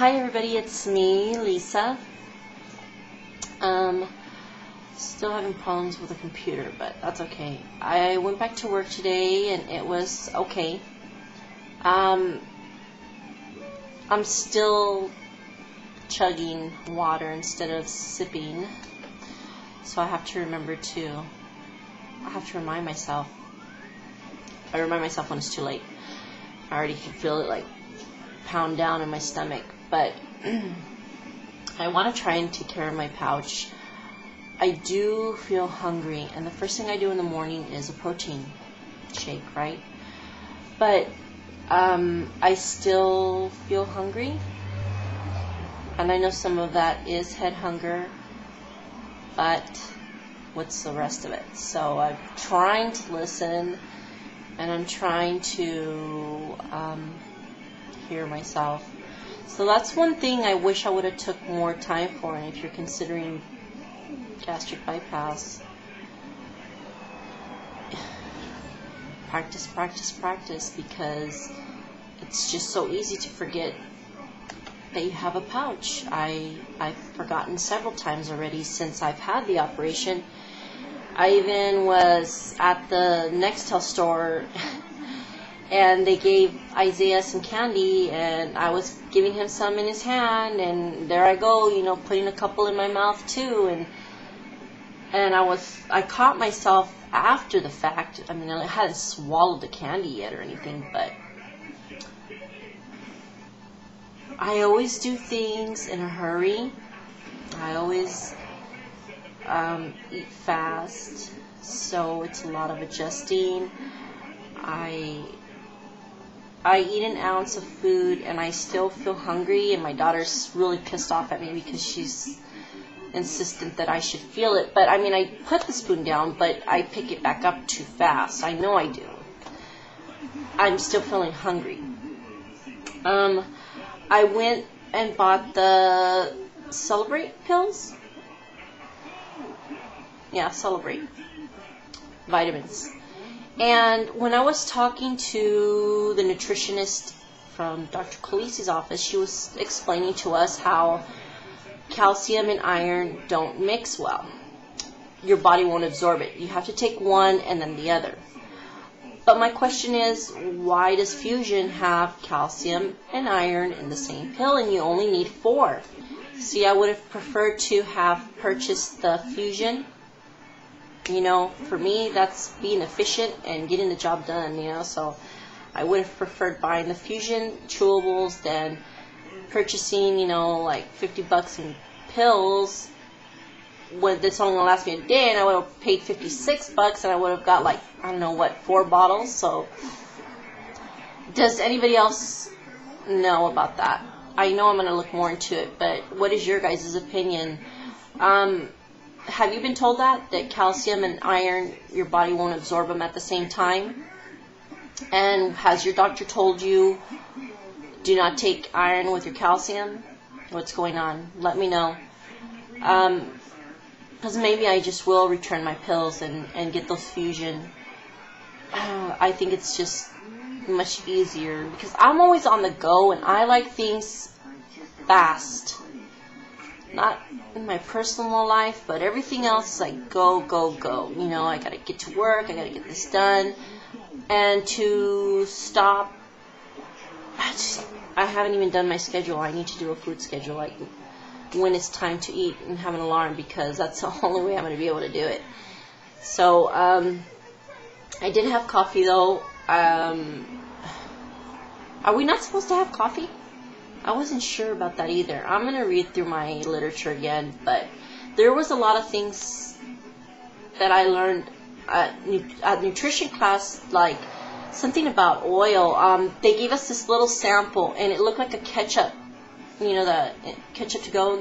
Hi everybody, it's me, Lisa. Still having problems with the computer, but that's okay. I went back to work today and it was okay. I'm still chugging water instead of sipping, so I have to remind myself. I remind myself when it's too late. I already can feel it like pound down in my stomach, but I want to try and take care of my pouch. I do feel hungry, and the first thing I do in the morning is a protein shake, right? But I still feel hungry, and I know some of that is head hunger, but what's the rest of it? So I'm trying to listen, and I'm trying to hear myself. So that's one thing I wish I would have took more time for. And if you're considering gastric bypass, practice, because it's just so easy to forget that you have a pouch. I've forgotten several times already since I've had the operation. I even was at the Nextel store and they gave Isaiah some candy, and I was giving him some in his hand, and there I go, putting a couple in my mouth too, and I caught myself after the fact. I mean, I hadn't swallowed the candy yet or anything, but I always do things in a hurry. I always eat fast, so it's a lot of adjusting. I eat an ounce of food and I still feel hungry, and my daughter's really pissed off at me because she's insistent that I should feel it. But I mean, I put the spoon down, but I pick it back up too fast. I know I do. I'm still feeling hungry. I went and bought the Celebrate pills. Yeah, Celebrate vitamins. And when I was talking to the nutritionist from Dr. Khaleesi's office, she was explaining to us how calcium and iron don't mix well. Your body won't absorb it. You have to take one and then the other. But my question is, why does Fusion have calcium and iron in the same pill and you only need 4? See, I would have preferred to have purchased the Fusion. For me, that's being efficient and getting the job done, so I would have preferred buying the Fusion chewables than purchasing, like $50 in pills when that's only going to last me a day, and I would have paid $56 and I would have got 4 bottles. So does anybody else know about that? I know I'm going to look more into it, but what is your guys' opinion? Have you been told that calcium and iron, your body won't absorb them at the same time? And has your doctor told you, do not take iron with your calcium? What's going on? Let me know. Because maybe I just will return my pills and get those Fusion. I think it's just much easier because I'm always on the go and I like things fast. Not in my personal life, but everything else is like go, go, go. I gotta get to work, I gotta get this done. And to stop, I haven't even done my schedule. I need to do a food schedule, like when it's time to eat, and have an alarm, because that's the only way I'm gonna be able to do it. So, I did have coffee though. Are we not supposed to have coffee? I wasn't sure about that either. I'm going to read through my literature again, but there was a lot of things that I learned at nutrition class, like something about oil. They gave us this little sample, and it looked like a ketchup, the ketchup to go,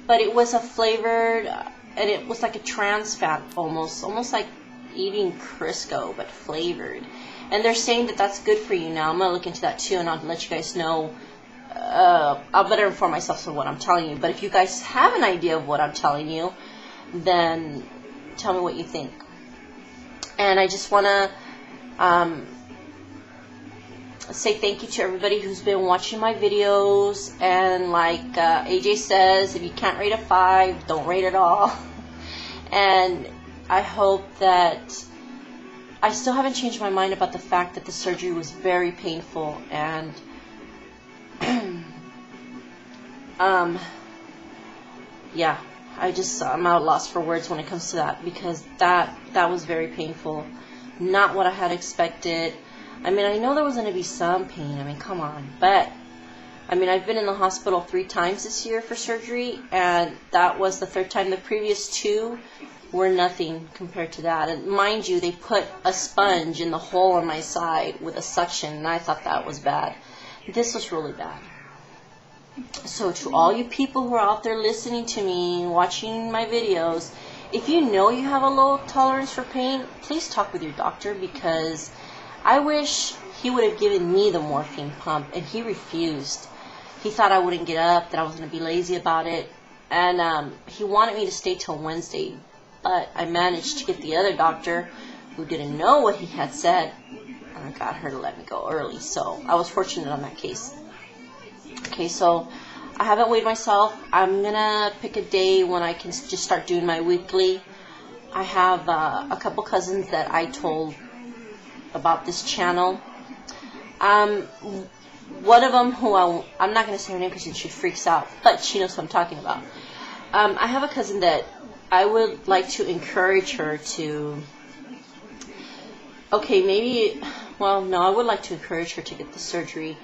but it was a flavored, and it was like a trans fat almost like eating Crisco, but flavored. And they're saying that that's good for you now. I'm going to look into that too, and I'll let you guys know. I'll better inform myself of what I'm telling you. But if you guys have an idea of what I'm telling you, then tell me what you think. And I just want to say thank you to everybody who's been watching my videos. And like AJ says, if you can't rate a 5, don't rate at all. And I hope that I still haven't changed my mind about the fact that the surgery was very painful. And yeah, I'm at a loss for words when it comes to that, because that was very painful. Not what I had expected. I mean, I know there was going to be some pain. I mean, come on. But, I mean, I've been in the hospital 3 times this year for surgery, and that was the 3rd time. The previous 2 were nothing compared to that. And mind you, they put a sponge in the hole on my side with a suction, and I thought that was bad. This was really bad. So to all you people who are out there listening to me, watching my videos, if you know you have a low tolerance for pain, please talk with your doctor, because I wish he would have given me the morphine pump, and he refused. He thought I wouldn't get up, that I was going to be lazy about it, and he wanted me to stay till Wednesday, but I managed to get the other doctor who didn't know what he had said, and I got her to let me go early, so I was fortunate on that case. Okay, so I haven't weighed myself. I'm going to pick a day when I can just start doing my weekly. I have a couple cousins that I told about this channel. One of them who I'm not going to say her name because she freaks out, but she knows what I'm talking about. I have a cousin that I would like to encourage her to, okay, maybe, well, no, I would like to encourage her to get the surgery,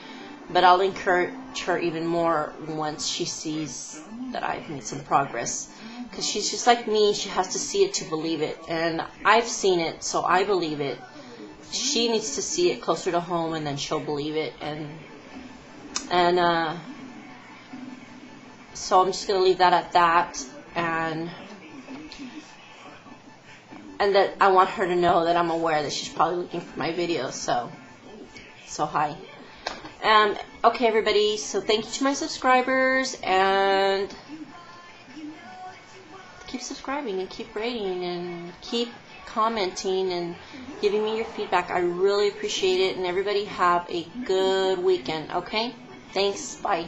but I'll encourage her even more once she sees that I've made some progress. Because she's just like me, she has to see it to believe it. And I've seen it, so I believe it. She needs to see it closer to home, and then she'll believe it. And so I'm just going to leave that at that. And that I want her to know that I'm aware that she's probably looking for my videos. So hi. Okay, everybody, so thank you to my subscribers, and keep subscribing and keep rating and keep commenting and giving me your feedback. I really appreciate it, and everybody have a good weekend, okay? Thanks, bye.